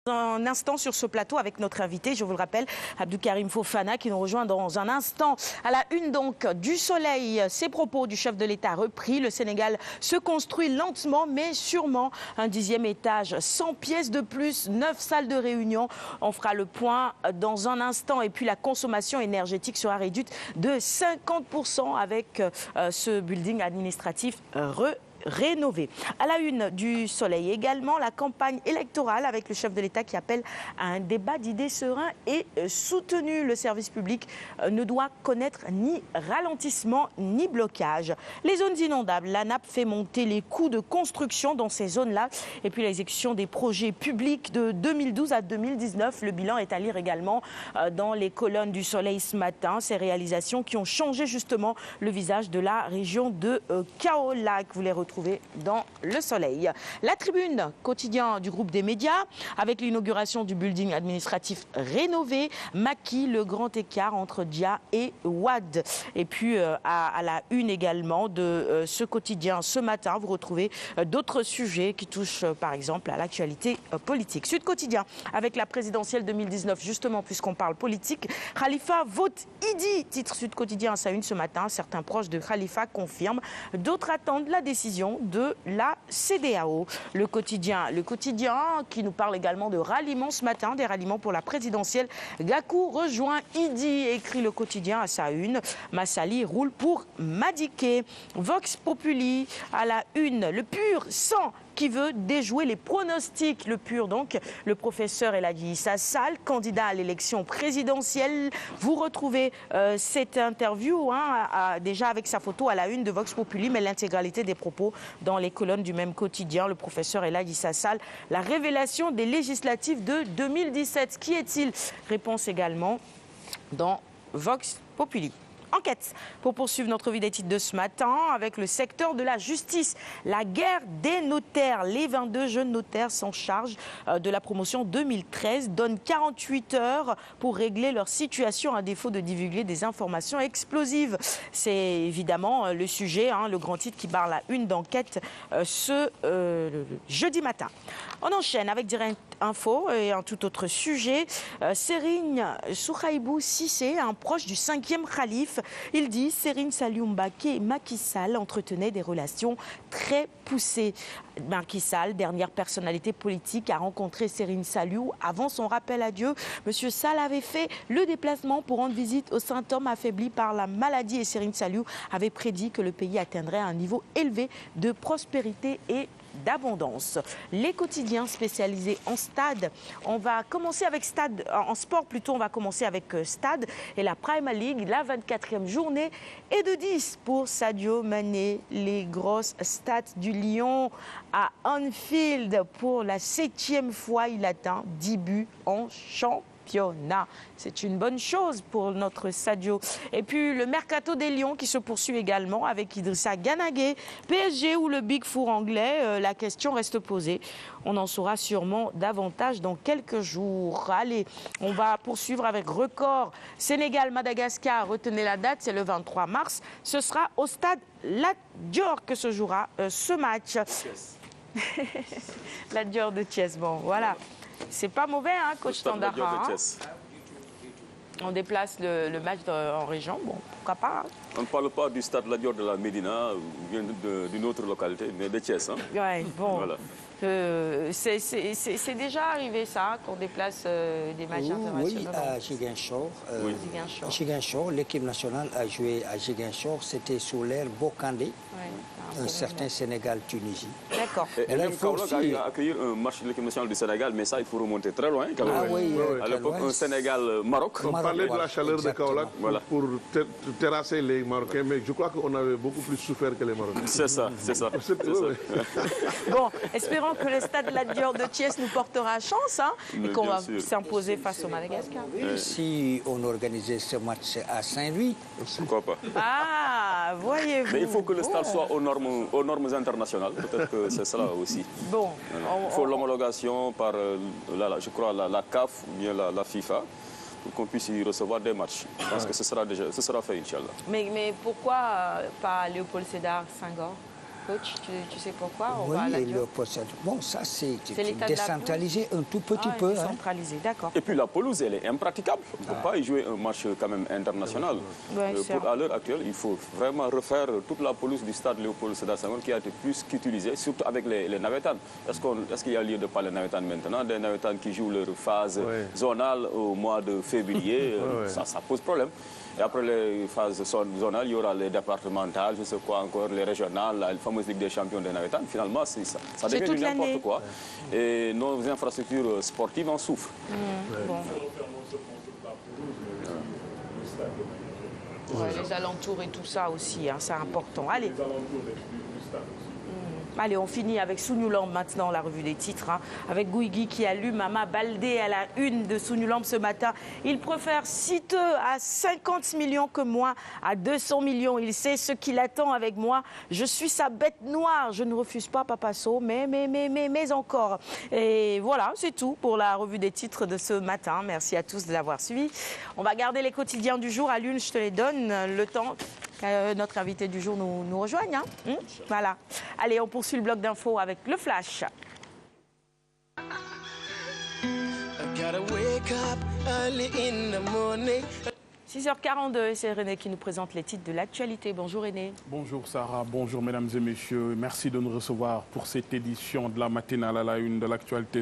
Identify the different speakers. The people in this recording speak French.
Speaker 1: Un instant sur ce plateau avec notre invité, je vous le rappelle, Abdoukarim Fofana, qui nous rejoint dans un instant. À la une donc du Soleil, ces propos du chef de l'État repris. Le Sénégal se construit lentement mais sûrement. Un 10e étage, 100 pièces de plus, 9 salles de réunion. On fera le point dans un instant. Et puis la consommation énergétique sera réduite de 50% avec ce building administratif rénové. À la une du Soleil également, la campagne électorale avec le chef de l'État qui appelle à un débat d'idées serein et soutenu. Le service public ne doit connaître ni ralentissement ni blocage. Les zones inondables, la nappe fait monter les coûts de construction dans ces zones-là. Et puis l'exécution des projets publics de 2012 à 2019. Le bilan est à lire également dans les colonnes du Soleil ce matin. Ces réalisations qui ont changé justement le visage de la région de Kaolack. Vous les retrouvez dans le Soleil. La Tribune, quotidien du groupe des médias, avec l'inauguration du building administratif rénové, maquille le grand écart entre Dia et Wade. Et puis à la une également de ce quotidien ce matin, vous retrouvez d'autres sujets qui touchent par exemple à l'actualité politique. Sud Quotidien, avec la présidentielle 2019, justement puisqu'on parle politique, Khalifa vote Idi, titre Sud Quotidien à sa une ce matin. Certains proches de Khalifa confirment, d'autres attendent la décision de la CEDEAO. Le quotidien qui nous parle également de ralliements ce matin, des ralliements pour la présidentielle. Gakou rejoint Idi, écrit le quotidien à sa une. Massali roule pour Madiké. Vox Populi à la une, le pur sang qui veut déjouer les pronostics. Le pur donc, le professeur Elhadji Issa Sall, candidat à l'élection présidentielle. Vous retrouvez cette interview déjà avec sa photo à la une de Vox Populi, mais l'intégralité des propos dans les colonnes du même quotidien. Le professeur Elhadji Issa Sall, la révélation des législatives de 2017. Qui est-il? Réponse également dans Vox Populi. Enquête pour poursuivre notre vie des titres de ce matin avec le secteur de la justice. La guerre des notaires. Les 22 jeunes notaires s'en chargent de la promotion 2013 donnent 48 heures pour régler leur situation à défaut de divulguer des informations explosives. C'est évidemment le sujet, le grand titre qui barre la une d'enquête ce jeudi matin. On enchaîne avec Direct Info et un tout autre sujet. Serigne Souhaïbou Cissé, un proche du 5e khalife. Il dit Serigne Saliou Mbacké et Macky Sall entretenaient des relations très poussées. Macky Sall, dernière personnalité politique, a rencontré Serigne Saliou avant son rappel à Dieu. Monsieur Sall avait fait le déplacement pour rendre visite au saint homme affaibli par la maladie et Serigne Saliou avait prédit que le pays atteindrait un niveau élevé de prospérité et d'abondance. Les quotidiens spécialisés en stade. On va commencer avec stade, en sport plutôt, on va commencer avec stade et la Premier League, la 24e journée est de 10 pour Sadio Mané. Les grosses stats du Lion à Anfield pour la 7e fois, il atteint 10 buts en championnat. C'est une bonne chose pour notre Sadio. Et puis le mercato des Lions qui se poursuit également avec Idrissa Gana Gueye. PSG ou le Big Four anglais, la question reste posée. On en saura sûrement davantage dans quelques jours. Allez, on va poursuivre avec record. Sénégal-Madagascar, retenez la date, c'est le 23 mars. Ce sera au stade Lat Dior que se jouera ce match. Lat Dior de Thiès, bon voilà. C'est pas mauvais, coach Tandara. On déplace le match en région, bon, pourquoi pas.
Speaker 2: On ne parle pas du stade Lat Dior de la Médina, ou bien d'une autre localité, mais de Thiès.
Speaker 1: Ouais, bon.
Speaker 2: Voilà.
Speaker 1: C'est déjà arrivé ça, qu'on déplace des matchs internationaux.
Speaker 3: Oui, à Ziguinchor. Ziguinchor, l'équipe nationale a joué à Ziguinchor, c'était sous l'ère Bokandé, un certain Sénégal-Tunisie.
Speaker 1: D'accord.
Speaker 2: Et là, il faut aussi accueillir un match de l'équipe nationale du Sénégal, mais ça, il faut remonter très loin. Quand même.
Speaker 3: Ah oui,
Speaker 2: à l'époque, un Sénégal-Maroc.
Speaker 4: On parlait de la chaleur de Kaolack pour terrasser les Marocains, mais je crois qu'on avait beaucoup plus souffert que les Marocains.
Speaker 2: C'est ça, c'est ça.
Speaker 1: Bon, espérons que le stade Lat Dior de Thiès nous portera chance et qu'on va s'imposer face au Madagascar.
Speaker 3: Si on organisait ce match à Saint-Louis,
Speaker 2: pourquoi pas.
Speaker 1: Ah, voyez-vous.
Speaker 2: Mais il faut que le stade soit aux normes internationales. Peut-être que c'est cela aussi.
Speaker 1: Bon.
Speaker 2: Il faut l'homologation par, je crois, la CAF ou bien la FIFA pour qu'on puisse y recevoir des matchs. Je pense que ce sera fait, Inch'Allah.
Speaker 1: Mais pourquoi pas Léopold Sédar Senghor? Coach, tu sais pourquoi?
Speaker 3: Oui, bon, ça c'est décentralisé un tout petit peu.
Speaker 1: Décentralisé, d'accord.
Speaker 2: Et puis la pelouse, elle est impraticable. On ne peut pas y jouer un match quand même international. À l'heure actuelle, il faut vraiment refaire toute la pelouse du stade Léopold Sédar Senghor qui a été plus qu'utilisée, surtout avec les navétanes. Est-ce qu'il y a lieu de parler de navétanes maintenant? Des navétanes qui jouent leur phase zonale au mois de février, ça pose problème. Et après les phases zonales, il y aura les départementales, je ne sais quoi encore, les régionales, la fameuse Ligue des champions des navétanes. Finalement, ça devient n'importe quoi. Et nos infrastructures sportives en souffrent.
Speaker 1: Les alentours et tout ça aussi, c'est important. Allez. Allez, on finit avec Sounoulamb maintenant, la revue des titres, avec Guigui qui allume Mama Baldé à la une de Sounoulamb ce matin. Il préfère Siteu à 50 millions que moi à 200 millions. Il sait ce qu'il attend avec moi. Je suis sa bête noire. Je ne refuse pas Papa Sow, mais encore. Et voilà, c'est tout pour la revue des titres de ce matin. Merci à tous de l'avoir suivi. On va garder les quotidiens du jour à l'une, je te les donne. Le temps que notre invité du jour nous rejoigne. Voilà. Allez, on poursuit le bloc d'infos avec le Flash. 6h42, c'est René qui nous présente les titres de l'actualité. Bonjour René.
Speaker 5: Bonjour Sarah, bonjour mesdames et messieurs. Merci de nous recevoir pour cette édition de la matinale à la une de l'actualité.